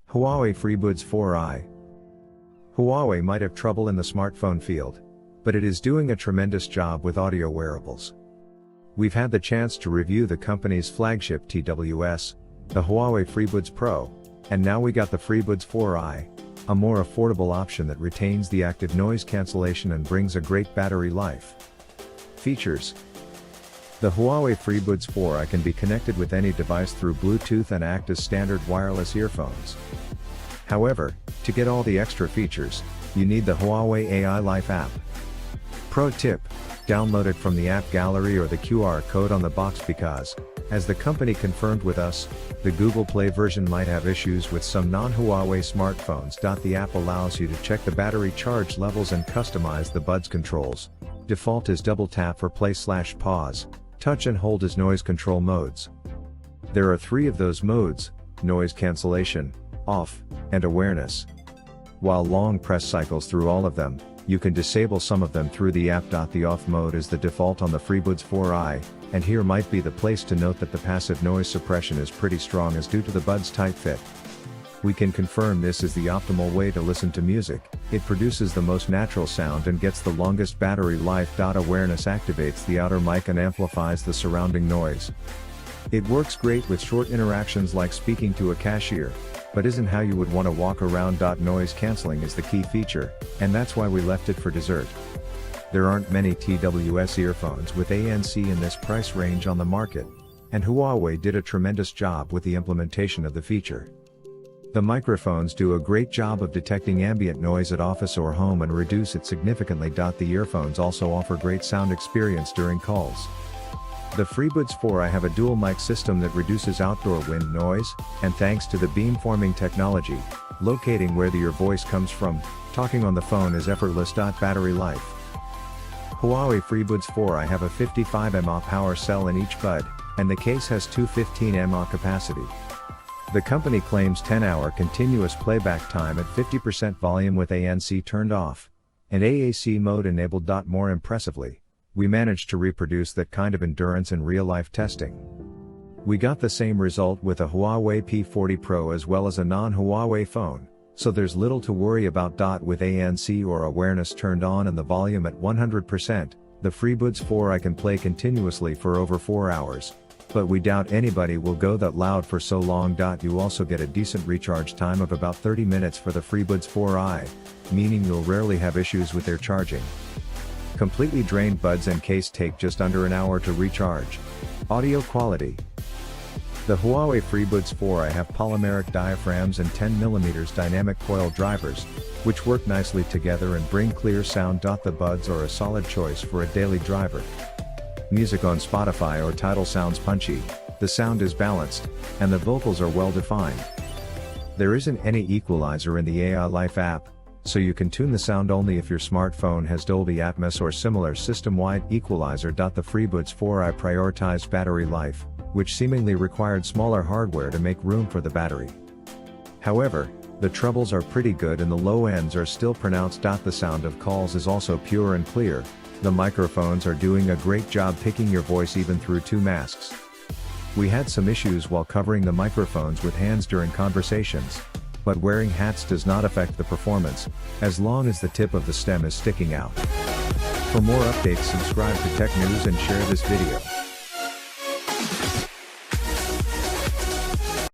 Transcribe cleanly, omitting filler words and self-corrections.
Huawei FreeBuds 4i. Huawei might have trouble in the smartphone field, but it is doing a tremendous job with audio wearables. We've had the chance to review the company's flagship TWS, the Huawei FreeBuds Pro, and now we got the FreeBuds 4i, a more affordable option that retains the active noise cancellation and brings a great battery life. Features: the Huawei FreeBuds 4i can be connected with any device through Bluetooth and act as standard wireless earphones. However, to get all the extra features, you need the Huawei AI Life app. Pro tip: download it from the app gallery or the QR code on the box because, as the company confirmed with us, the Google Play version might have issues with some non-Huawei smartphones. The app allows you to check the battery charge levels and customize the buds controls. Default is double tap for play/pause, touch and hold as noise control modes. There are 3 of those modes: noise cancellation, off, and awareness. While long press cycles through all of them, you can disable some of them through the app. The off mode is the default on the FreeBuds 4i, and here might be the place to note that the passive noise suppression is pretty strong as due to the buds' tight fit. We can confirm this is the optimal way to listen to music. It produces the most natural sound and gets the longest battery life. Awareness activates the outer mic and amplifies the surrounding noise. It works great with short interactions like speaking to a cashier, but isn't how you would want to walk around. Noise cancelling is the key feature, and that's why we left it for dessert. There aren't many TWS earphones with ANC in this price range on the market, and Huawei did a tremendous job with the implementation of the feature. The microphones do a great job of detecting ambient noise at office or home and reduce it significantly. The earphones also offer great sound experience during calls. The FreeBuds 4i have a dual mic system that reduces outdoor wind noise, and thanks to the beamforming technology, locating where your voice comes from, talking on the phone is effortless. Battery life. Huawei FreeBuds 4i have a 55 mAh power cell in each bud, and the case has 215 mAh capacity. The company claims 10-hour continuous playback time at 50% volume with ANC turned off, and AAC mode enabled. More impressively, we managed to reproduce that kind of endurance in real-life testing. We got the same result with a Huawei P40 Pro as well as a non-Huawei phone, so there's little to worry about. With ANC or awareness turned on and the volume at 100%, the FreeBuds 4i can play continuously for over 4 hours. But we doubt anybody will go that loud for so long. You also get a decent recharge time of about 30 minutes for the FreeBuds 4i, meaning you'll rarely have issues with their charging. Completely drained buds and case take just under an hour to recharge. Audio quality. The Huawei FreeBuds 4i have polymeric diaphragms and 10mm dynamic coil drivers, which work nicely together and bring clear sound. The buds are a solid choice for a daily driver. Music on Spotify or Tidal sounds punchy, the sound is balanced, and the vocals are well defined. There isn't any equalizer in the AI Life app, so you can tune the sound only if your smartphone has Dolby Atmos or similar system-wide equalizer. The FreeBuds 4i prioritized battery life, which seemingly required smaller hardware to make room for the battery. However, the trebles are pretty good and the low ends are still pronounced. The sound of calls is also pure and clear. The microphones are doing a great job picking your voice even through 2 masks. We had some issues while covering the microphones with hands during conversations, but wearing hats does not affect the performance, as long as the tip of the stem is sticking out. For more updates, subscribe to Tech News and share this video.